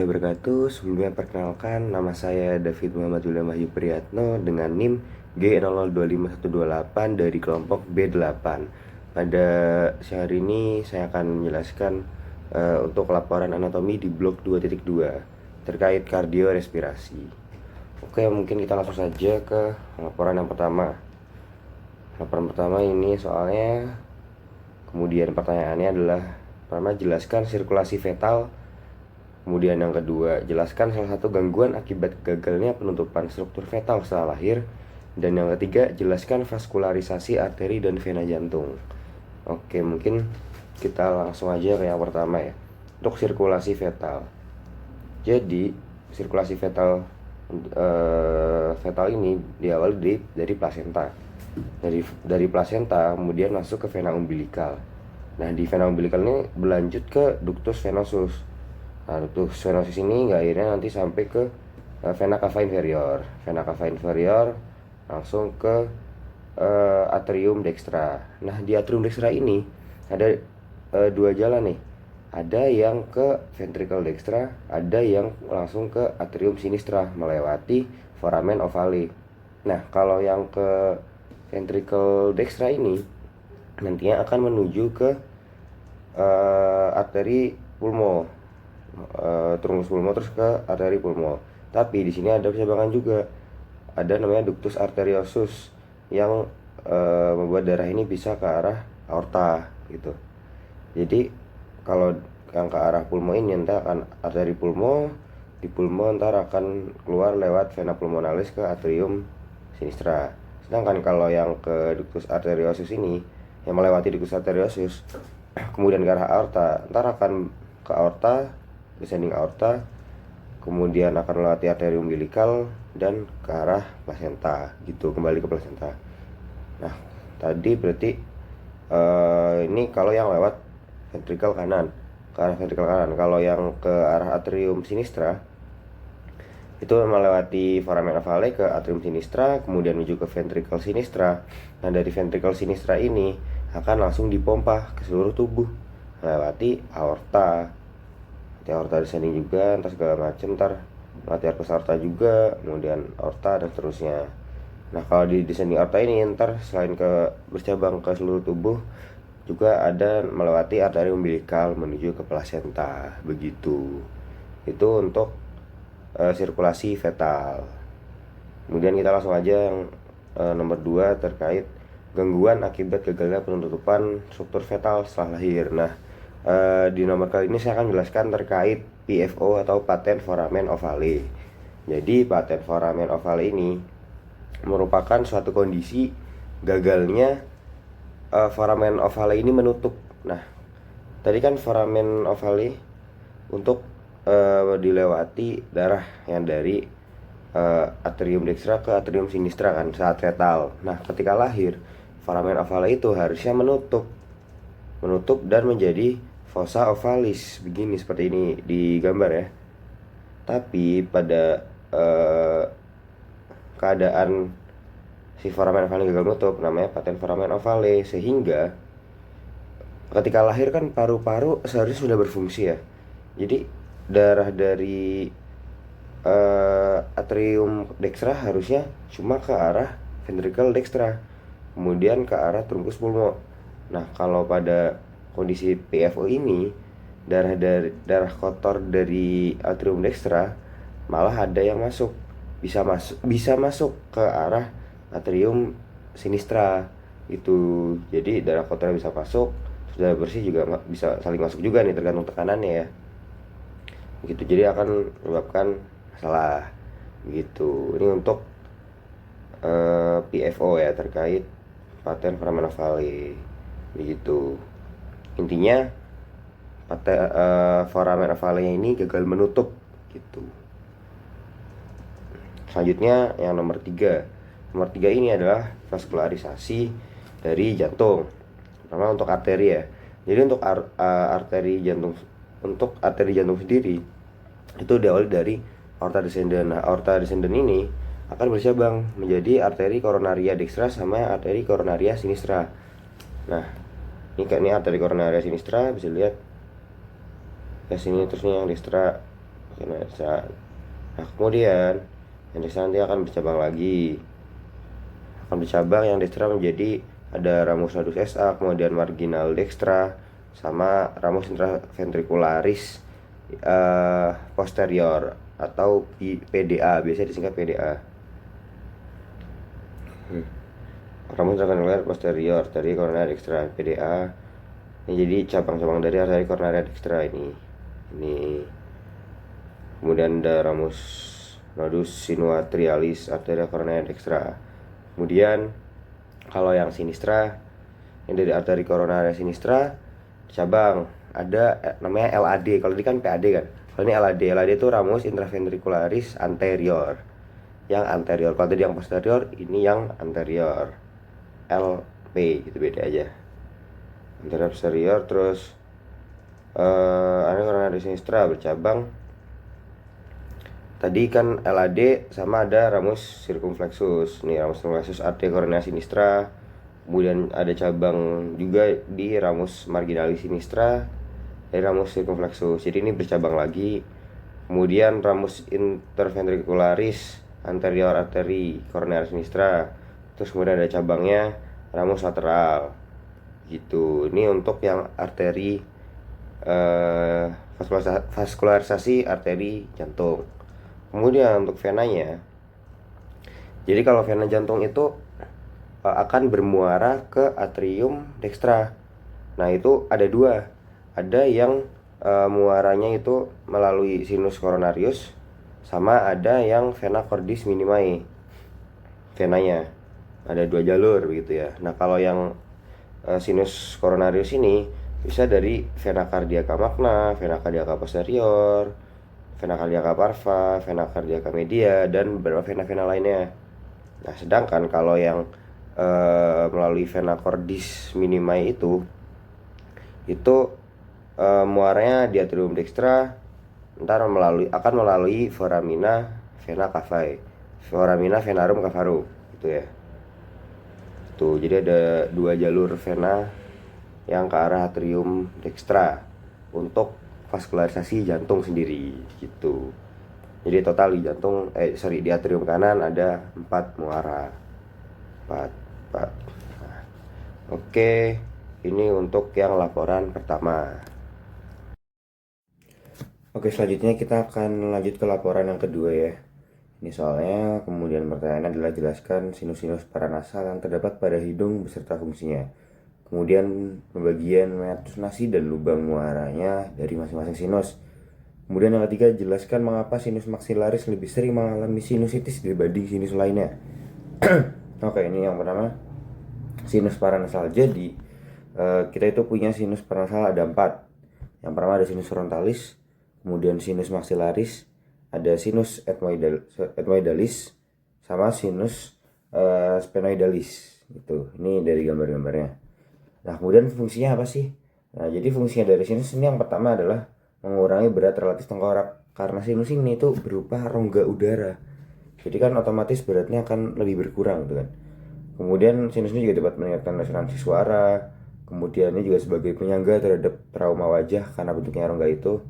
Wabarakatuh. Sebelumnya perkenalkan, nama saya David Muhammad William Wahyu Priyatno dengan NIM G0025128 dari kelompok B8. Pada siang hari ini saya akan menjelaskan untuk laporan anatomi di blok 2.2 terkait kardiorespirasi. Oke, mungkin kita langsung saja ke laporan yang pertama. Laporan pertama ini soalnya, kemudian pertanyaannya adalah pertama, jelaskan sirkulasi fetal. Kemudian yang kedua, jelaskan salah satu gangguan akibat gagalnya penutupan struktur fetal setelah lahir. Dan yang ketiga, jelaskan vaskularisasi arteri dan vena jantung. Oke, mungkin kita langsung aja ke yang pertama ya. Untuk sirkulasi fetal. Jadi, sirkulasi fetal ini diawali dari plasenta. Dari plasenta kemudian masuk ke vena umbilikal. Nah, di vena umbilikal ini berlanjut ke ductus venosus. Nah, ductus venosus ini akhirnya nanti sampai ke vena cava inferior. Vena cava inferior langsung ke atrium dextra. Nah, di atrium dextra ini ada dua jalan nih. Ada yang ke ventricle dextra, ada yang langsung ke atrium sinistra melewati foramen ovale. Nah, kalau yang ke ventricle dextra ini nantinya akan menuju ke arteri pulmo, truncus pulmo, terus ke arteri pulmo. Tapi di sini ada percabangan juga. Ada namanya ductus arteriosus yang membuat darah ini bisa ke arah aorta gitu. Jadi kalau yang ke arah pulmo ini nanti akan arteri pulmo, di pulmo ntar akan keluar lewat vena pulmonalis ke atrium sinistra. Sedangkan kalau yang ke ductus arteriosus ini, yang melewati ductus arteriosus kemudian ke arah aorta, ntar akan ke aorta, descending aorta, kemudian akan melewati arteri umbilikal dan ke arah plasenta gitu, kembali ke plasenta. Nah, tadi berarti ini kalau yang lewat ventrikel kanan, ke arah ventrikel kanan. Kalau yang ke arah atrium sinistra itu melewati foramen ovale ke atrium sinistra, kemudian menuju ke ventrikel sinistra. Nah, dari ventrikel sinistra ini akan langsung dipompa ke seluruh tubuh melewati aorta. Nanti aorta descending juga, entar segala macam, entar melewati arcus aorta juga, kemudian aorta dan seterusnya. Nah, kalau di descending aorta ini ntar selain ke bercabang ke seluruh tubuh, juga ada melewati arteri umbilikal menuju ke plasenta. Begitu. Itu untuk sirkulasi fetal. Kemudian kita langsung aja yang nomor 2 terkait gangguan akibat gagalnya penutupan struktur fetal setelah lahir. Nah, di nomor kali ini saya akan menjelaskan terkait PFO atau patent foramen ovale. Jadi patent foramen ovale ini merupakan suatu kondisi gagalnya foramen ovale ini menutup. Nah, tadi kan foramen ovale untuk dilewati darah yang dari atrium dextra ke atrium sinistra kan saat fetal. Nah, ketika lahir foramen ovale itu harusnya menutup dan menjadi fossa ovalis begini, seperti ini di gambar ya. Tapi pada keadaan si foramen ovale gagal menutup, namanya patent foramen ovale, sehingga ketika lahir kan paru-paru seharusnya sudah berfungsi ya. Jadi darah dari atrium dextra harusnya cuma ke arah ventricle dextra, kemudian ke arah truncus pulmo. Nah, kalau pada kondisi PFO ini darah kotor dari atrium dextra malah ada yang bisa masuk ke arah atrium sinistra itu. Jadi darah kotor bisa masuk, sudah bersih juga bisa saling masuk juga nih, tergantung tekanannya ya gitu. Jadi akan menyebabkan masalah gitu. Ini untuk PFO ya, terkait patent foramen ovale begitu. Intinya foramen ovale ini gagal menutup gitu. Selanjutnya yang nomor 3. Nomor 3 ini adalah vaskularisasi dari jantung. Pertama untuk arteri ya. Jadi untuk arteri jantung, untuk arteri jantung sendiri itu diawali dari aorta descendens. Nah, aorta descendens ini akan bercabang menjadi arteri koronaria dextra sama arteri koronaria sinistra. Nah, ini arteri koronaria sinistra, bisa lihat ke sini, terus ini yang dextra Kornea Dextra. Nah kemudian yang Dextra nanti akan bercabang lagi, akan bercabang yang Dextra menjadi ada ramus nodus SA, kemudian marginal Dextra, sama ramus intraventricularis posterior atau PDA, biasanya disingkat PDA. Ramus intraventricularis posterior dari kornea Dextra, PDA. Ini jadi cabang-cabang dari arteri kornea Dextra ini. Kemudian ada ramus nodus sinuatrialis arteria kornea Dextra. Kemudian kalau yang sinistra, yang dari arteri koronaria sinistra cabang ada namanya LAD. Kalau ini kan PAD kan. Kalau ini LAD. LAD itu ramus intraventricularis anterior. Yang anterior. Kalau tadi yang posterior, ini yang anterior. LP gitu, beda aja. Anterior posterior. Terus ada koronaria sinistra bercabang. Tadi kan LAD sama ada ramus circumflexus. Nih ramus circumflexus arteria kornea sinistra. Kemudian ada cabang juga di ramus marginalis sinistra dari ramus circumflexus. Jadi ini bercabang lagi. Kemudian ramus interventricularis anterior arteri kornea sinistra. Terus kemudian ada cabangnya ramus lateral. Gitu. Ini untuk yang arteri vaskularisasi arteri jantung. Kemudian untuk venanya, jadi kalau vena jantung itu akan bermuara ke atrium dextra. Nah itu ada dua, ada yang muaranya itu melalui sinus coronarius, sama ada yang vena cordis minimae. Venanya ada dua jalur begitu ya. Nah kalau yang sinus coronarius ini bisa dari vena cardiaca magna, vena cardiaca posterior, vena cardiaca parva, vena cardiaca media, dan beberapa vena-vena lainnya. Nah, sedangkan kalau yang melalui vena cordis minimae itu muaranya di atrium dextra, ntar akan melalui foramina vena cavae, foramina venarum cavarum, gitu ya. Tuh, jadi ada dua jalur vena yang ke arah atrium dextra untuk vaskularisasi jantung sendiri gitu. Jadi total di jantung di atrium kanan ada 4 muara. 4. Nah, oke, ini untuk yang laporan pertama. Oke, selanjutnya kita akan lanjut ke laporan yang kedua ya. Ini soalnya kemudian pertanyaannya adalah jelaskan sinus-sinus paranasal yang terdapat pada hidung beserta fungsinya. Kemudian pembagian meatus nasi dan lubang muaranya dari masing-masing sinus. Kemudian yang ketiga, jelaskan mengapa sinus maksilaris lebih sering mengalami sinusitis dibanding sinus lainnya. Oke, ini yang pertama, sinus paranasal. Jadi kita itu punya sinus paranasal ada 4. Yang pertama ada sinus frontalis, kemudian sinus maksilaris, ada sinus ethmoidalis, sama sinus sphenoidalis. Gitu. Ini dari gambar-gambarnya. Nah, kemudian fungsinya apa sih? Nah, jadi fungsinya dari sinus ini yang pertama adalah mengurangi berat relatif tengkorak. Karena sinus ini itu berupa rongga udara. Jadi kan otomatis beratnya akan lebih berkurang gitu kan. Kemudian sinus ini juga dapat meningkatkan resonansi suara. Kemudian ini juga sebagai penyangga terhadap trauma wajah karena bentuknya rongga itu.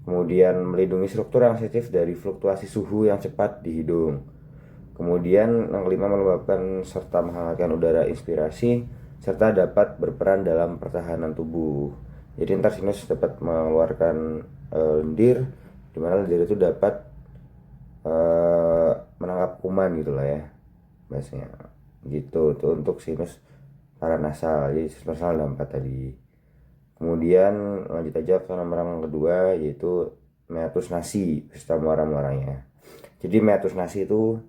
Kemudian melindungi struktur yang sensitif dari fluktuasi suhu yang cepat di hidung. Kemudian yang kelima, menyebabkan serta menghangatkan udara inspirasi, serta dapat berperan dalam pertahanan tubuh. Jadi ntar sinus dapat mengeluarkan lendir, dimana lendir itu dapat menangkap kuman gitulah ya bahasanya. Gitu tuh untuk sinus paranasal. Jadi sinus paranasal ada 4 tadi. Kemudian lanjut aja ke nomor yang kedua, yaitu meatus nasi beserta muara-muaranya. Jadi meatus nasi itu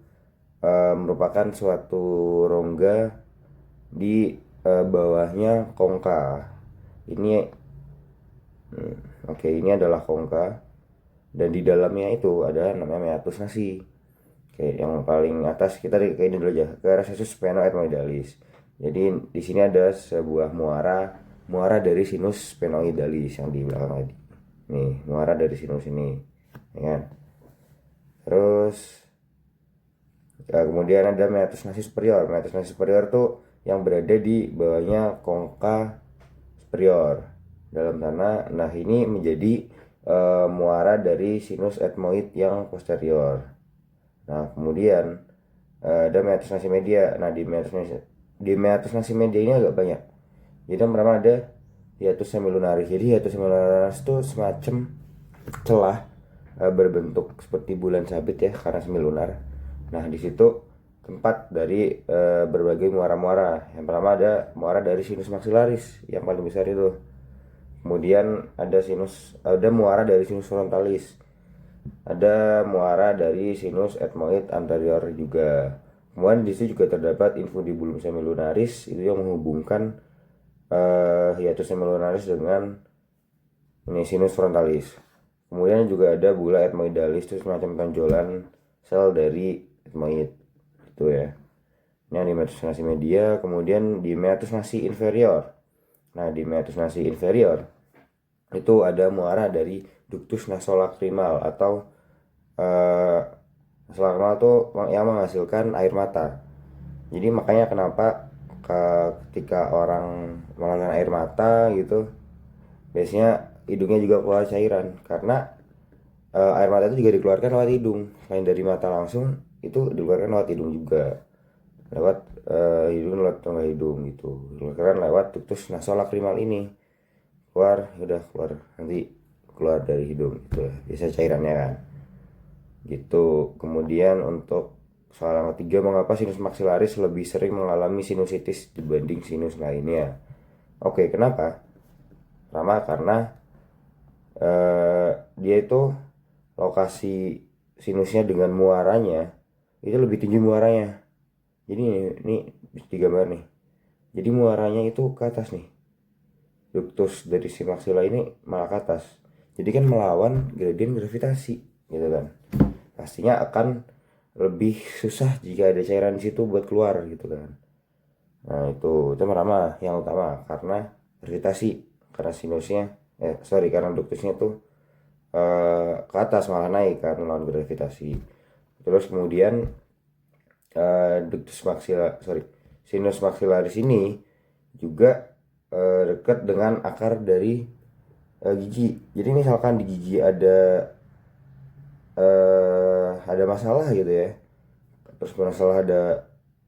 merupakan suatu rongga di bawahnya kongka. Ini ini adalah kongka, dan di dalamnya itu ada namanya meatus nasi. Oke, yang paling atas kita kayak ini dulu aja, ke recessus sphenoethmoidalis. Jadi di sini ada sebuah muara dari sinus sphenoidalis yang di belakang tadi. Nih, muara dari sinus ini, ya kan? Terus kemudian ada meatus nasi superior. Meatus nasi superior tuh yang berada di bawahnya kongka superior dalam tanah. Nah, ini menjadi muara dari sinus etmoid yang posterior. Nah, kemudian ada meatus nasi media. Nah, di meatus nasi media ini agak banyak. Jadi yang pertama ada hiatus semilunaris. Jadi hiatus semilunaris itu semacam celah berbentuk seperti bulan sabit ya, karena semilunar. Nah, di situ tempat dari berbagai muara-muara. Yang pertama ada muara dari sinus maxillaris yang paling besar itu. Kemudian ada muara dari sinus frontalis. Ada muara dari sinus etmoid anterior juga. Kemudian di situ juga terdapat infundibulum semilunaris, itu yang menghubungkan hiatus semilunaris dengan ini sinus frontalis. Kemudian juga ada bula etmoidalis, itu semacam tonjolan sel dari etmoid itu ya. Ini di meatus nasi media. Kemudian di meatus nasi inferior. Nah, di meatus nasi inferior itu ada muara dari ductus nasolacrimal atau nasolacrimal itu yang menghasilkan air mata. Jadi makanya kenapa ketika orang mengeluarkan air mata gitu, biasanya hidungnya juga keluar cairan, karena air mata itu juga dikeluarkan lewat hidung. Selain dari mata langsung, itu dikeluarkan lewat hidung juga, lewat hidung, lewat rongga hidung gitu, dikeluarkan lewat ductus nasolacrimal ini. Keluar nanti keluar dari hidung gitu, biasa cairannya kan gitu. Kemudian untuk soal yang ketiga, mengapa sinus maxillaris lebih sering mengalami sinusitis dibanding sinus lainnya? Oke, kenapa? Pertama karena dia itu lokasi sinusnya dengan muaranya itu lebih tinggi muaranya. Jadi ini bisa digambar nih. Jadi muaranya itu ke atas nih. Ductus dari si maxilla ini malah ke atas. Jadi kan melawan gradien gravitasi gitu kan. Pastinya akan lebih susah jika ada cairan di situ buat keluar gitu kan. Nah, itu pertama, yang utama karena gravitasi, karena karena ductusnya tuh ke atas malah naik karena melawan gravitasi. Terus kemudian sinus maxillaris ini juga dekat dengan akar dari gigi. Jadi misalkan di gigi ada masalah gitu ya, terus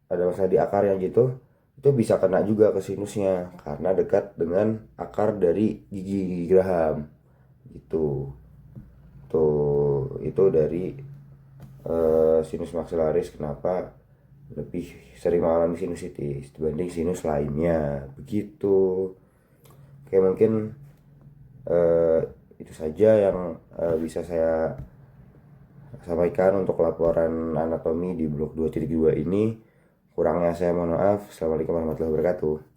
ada masalah di akarnya gitu, itu bisa kena juga ke sinusnya karena dekat dengan akar dari gigi geraham gitu. Tuh, itu dari sinus maxillaris kenapa lebih sering mengalami sinusitis dibanding sinus lainnya begitu. Oke, mungkin itu saja yang bisa saya sampaikan untuk laporan anatomi di blok 2.2 ini. Kurangnya saya mohon maaf. Assalamualaikum warahmatullahi wabarakatuh.